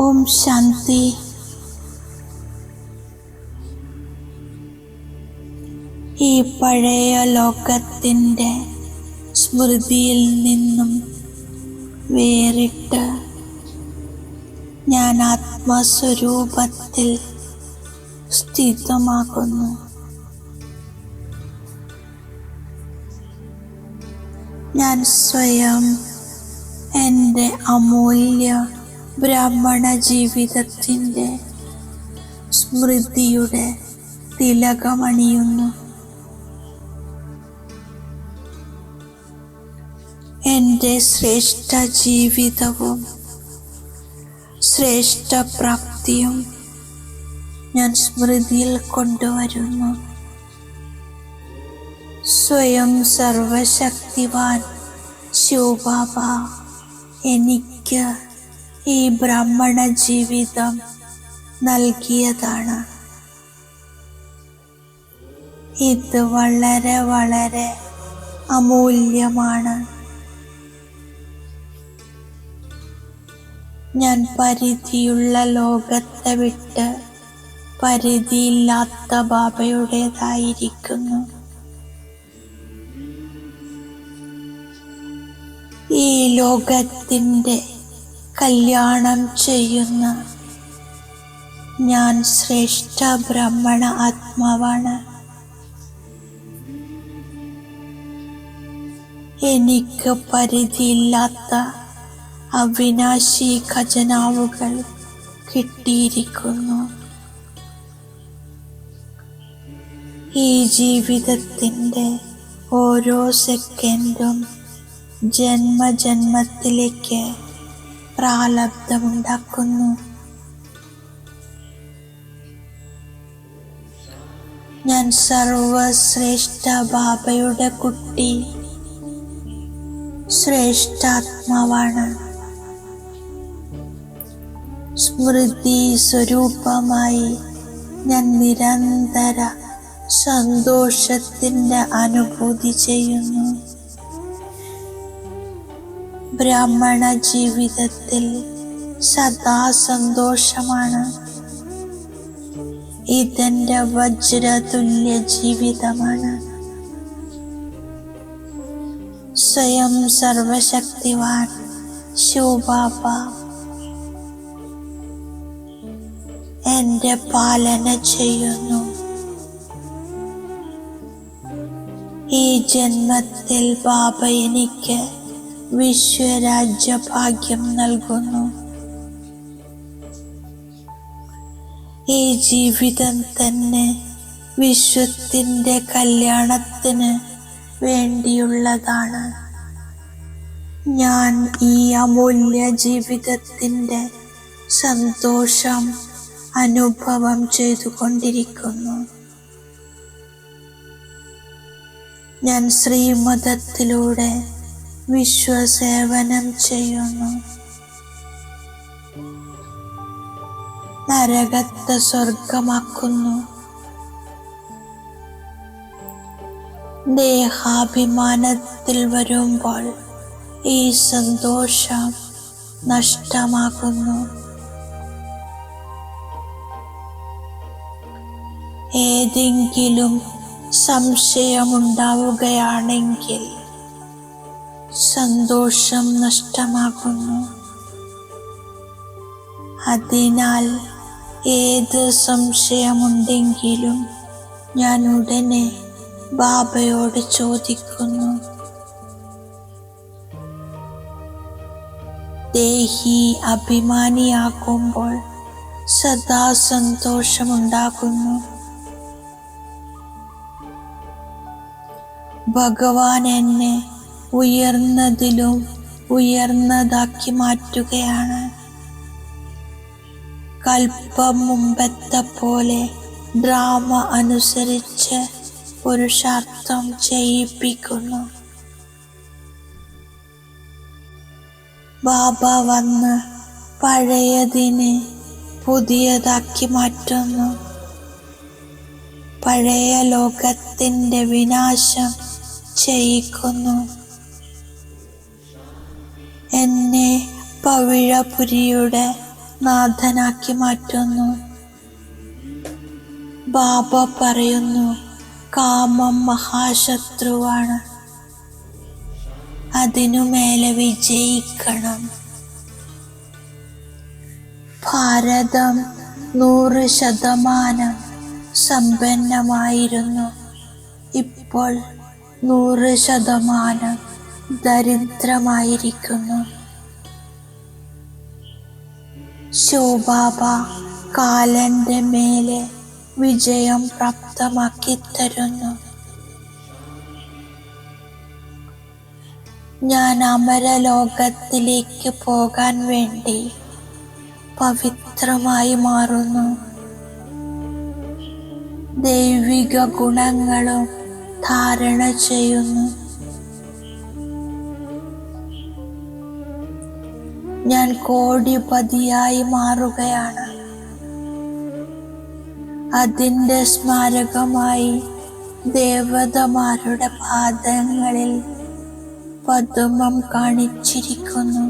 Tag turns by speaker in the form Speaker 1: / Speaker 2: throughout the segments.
Speaker 1: ഓം ശാന്തി. ഈ പഴയ ലോകത്തിൻ്റെ സ്മൃതിയിൽ നിന്നും വേറിട്ട് ഞാൻ ആത്മസ്വരൂപത്തിൽ സ്ഥിതമാകുന്നു. ഞാൻ സ്വയം എൻ്റെ അമൂല്യ ബ്രാഹ്മണ ജീവിതത്തിൻ്റെ സ്മൃതിയുടെ തിലകമണിയുന്നു. എൻ്റെ ശ്രേഷ്ഠ ജീവിതവും ശ്രേഷ്ഠ പ്രാപ്തിയും ഞാൻ സ്മൃതിയിൽ കൊണ്ടുവരുന്നു. സ്വയം സർവശക്തിവാൻ ശിവബാബ എനിക്ക് ഈ ബ്രാഹ്മണ ജീവിതം നൽകിയതാണ്. ഇത് വളരെ വളരെ അമൂല്യമാണ്. ഞാൻ പരിധിയുള്ള ലോകത്തെ വിട്ട് പരിധിയില്ലാത്ത ബാബയുടേതായിരിക്കുന്നു. ഈ ലോകത്തിൻ്റെ കല്യാണം ചെയ്യുന്ന ഞാൻ ശ്രേഷ്ഠ ബ്രാഹ്മണ ആത്മാവാണ്. എനിക്ക് പരിധിയില്ലാത്ത അവിനാശി ഖജനാവുകൾ കിട്ടിയിരിക്കുന്നു. ഈ ജീവിതത്തിൻ്റെ ഓരോ സെക്കൻഡും ജന്മജന്മത്തിലേക്ക് പ്രാലബ്ധമുണ്ടാക്കുന്നു. ഞാൻ സർവശ്രേഷ്ഠ ബാബയുടെ കുട്ടി, ശ്രേഷ്ഠാത്മാവാണ്. സ്മൃതി സ്വരൂപമായി ഞാൻ നിരന്തര സന്തോഷത്തിൻ്റെ അനുഭൂതി ചെയ്യുന്നു. ബ്രാഹ്മണ ജീവിതത്തിൽ സദാ സന്തോഷമാണ്. ഇതെൻ്റെ വജ്രതുല്യ ജീവിതമാണ്. സ്വയം സർവശക്തിവാൻ ശിവബാബ എൻ്റെ പാലന ചെയ്യുന്നു. ഈ ജന്മത്തിൽ ബാബ എനിക്ക് വിശ്വരാജ്യഭാഗ്യം നൽകുന്നു. ഈ ജീവിതം തന്നെ വിശ്വത്തിൻ്റെ കല്യാണത്തിന് വേണ്ടിയുള്ളതാണ്. ഞാൻ ഈ അമൂല്യ ജീവിതത്തിൻ്റെ സന്തോഷം അനുഭവം ചെയ്തുകൊണ്ടിരിക്കുന്നു. ഞാൻ ശ്രീമതത്തിലൂടെ വിശ്വസേവനം ചെയ്യുന്നു. നരകത്തെ സ്വർഗമാക്കുന്നു. ദേഹാഭിമാനത്തിൽ വരുമ്പോൾ ഈ സന്തോഷം നഷ്ടമാകുന്നു. ഏതെങ്കിലും സംശയമുണ്ടാവുകയാണെങ്കിൽ സന്തോഷം നഷ്ടമാകുന്നു. അതിനാൽ ഏത് സംശയമുണ്ടെങ്കിലും ഞാൻ ഉടനെ ബാബയോട് ചോദിക്കുന്നു. ദേഹി അഭിമാനിയാകുമ്പോൾ സദാ സന്തോഷമുണ്ടാകുന്നു. ഭഗവാൻ എന്നെ ഉയർന്നതിലും ഉയർന്നതാക്കി മാറ്റുകയാണ്. കൽപ്പം മുമ്പത്തെ പോലെ ഡ്രാമ അനുസരിച്ച് പുരുഷാർത്ഥം ചെയ്യിപ്പിക്കുന്നു. ബാബ വന്ന് പഴയതിനെ പുതിയതാക്കി മാറ്റുന്നു. പഴയ ലോകത്തിൻ്റെ വിനാശം ചെയ്യിക്കുന്നു. എന്നെ പവിഴപുരിയുടെ നാഥനാക്കി മാറ്റുന്നു. ബാബ പറയുന്നു, കാമം മഹാശത്രുവാണ്, അതിനുമേലെ വിജയിക്കണം. ഭാരതം 100% സമ്പന്നമായിരുന്നു. ഇപ്പോൾ 100% ദരിദ്രമായിരിക്കുന്നു. ശിവബാബ കാലന്റെ മേലെ വിജയം പ്രാപ്തമാക്കി തരുന്നു. ഞാൻ അമരലോകത്തിലേക്ക് പോകാൻ വേണ്ടി പവിത്രമായി മാറുന്നു. ദൈവിക ഗുണങ്ങളും ധാരണ ചെയ്യുന്നു. ഞാൻ കോടിപതിയായി മാറുകയാണ്. അതിൻ്റെ സ്മാരകമായി ദേവതമാരുടെ പാദങ്ങളിൽ പദ്മം കാണിച്ചിരിക്കുന്നു.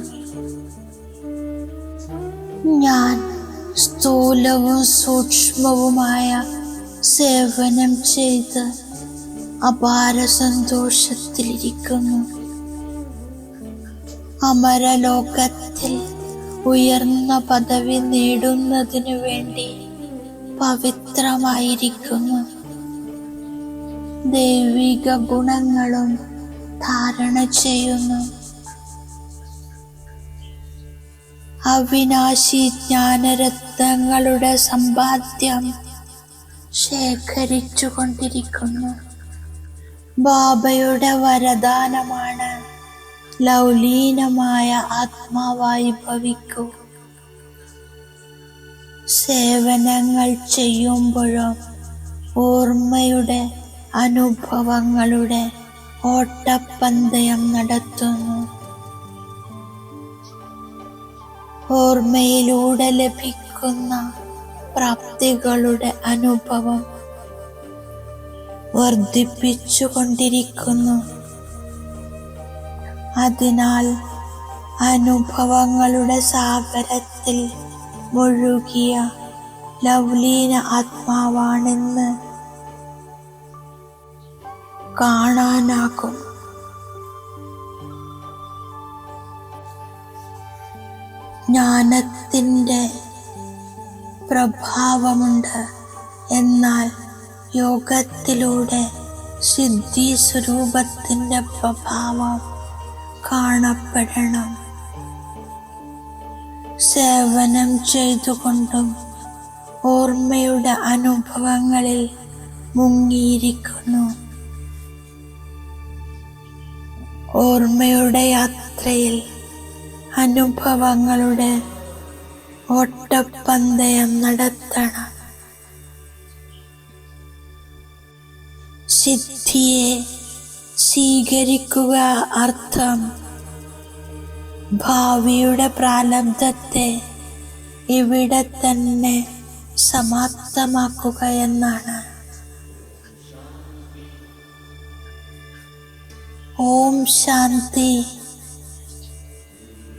Speaker 1: ഞാൻ സ്ഥൂലവും സൂക്ഷ്മവുമായ സേവനം ചെയ്ത് അപാര സന്തോഷത്തിലിരിക്കുന്നു. അമരലോകത്തിൽ ഉയർന്ന പദവി നേടുന്നതിനു വേണ്ടി പവിത്രമായിരിക്കുന്നു. ദൈവിക ഗുണങ്ങളും ധാരണ ചെയ്യുന്നു. അവിനാശി ജ്ഞാനരത്നങ്ങളുടെ സമ്പാദ്യം ശേഖരിച്ചു കൊണ്ടിരിക്കുന്നു. ബാബയുടെ വരദാനമാണ് ലൗലീനമായ ആത്മാവായി ഭവിക്കൂ. സേവനങ്ങൾ ചെയ്യുമ്പോഴും ഓർമ്മയുടെ അനുഭവങ്ങളുടെ ഓട്ടപ്പന്തയം നടത്തുന്നു. ഓർമ്മയിലൂടെ ലഭിക്കുന്ന പ്രാപ്തികളുടെ അനുഭവം വർദ്ധിപ്പിച്ചുകൊണ്ടിരിക്കുന്നു. അതിനാൽ അനുഭവങ്ങളുടെ സാഗരത്തിൽ മുഴുകിയ ലൗലീന ആത്മാവാണെന്ന് കാണാനാകും. ജ്ഞാനത്തിൻ്റെ പ്രഭാവമുണ്ട്, എന്നാൽ യോഗത്തിലൂടെ സിദ്ധി സ്വരൂപത്തിൻ്റെ പ്രഭാവം കാണപ്പെടണം. സേവനം ചെയ്തുകൊണ്ടും ഓർമ്മയുടെ അനുഭവങ്ങളിൽ മുങ്ങിയിരിക്കുന്നു. ഓർമ്മയുടെ യാത്രയിൽ അനുഭവങ്ങളുടെ ഓട്ടപ്പന്തയം നടത്തണം. സിദ്ധിയെ സ്വീകരിക്കുക അർത്ഥം ഭാവിയുടെ പ്രാരബ്ധത്തെ ഇവിടെ തന്നെ സമാപ്തമാക്കുക എന്നാണ്. ഓം ശാന്തി.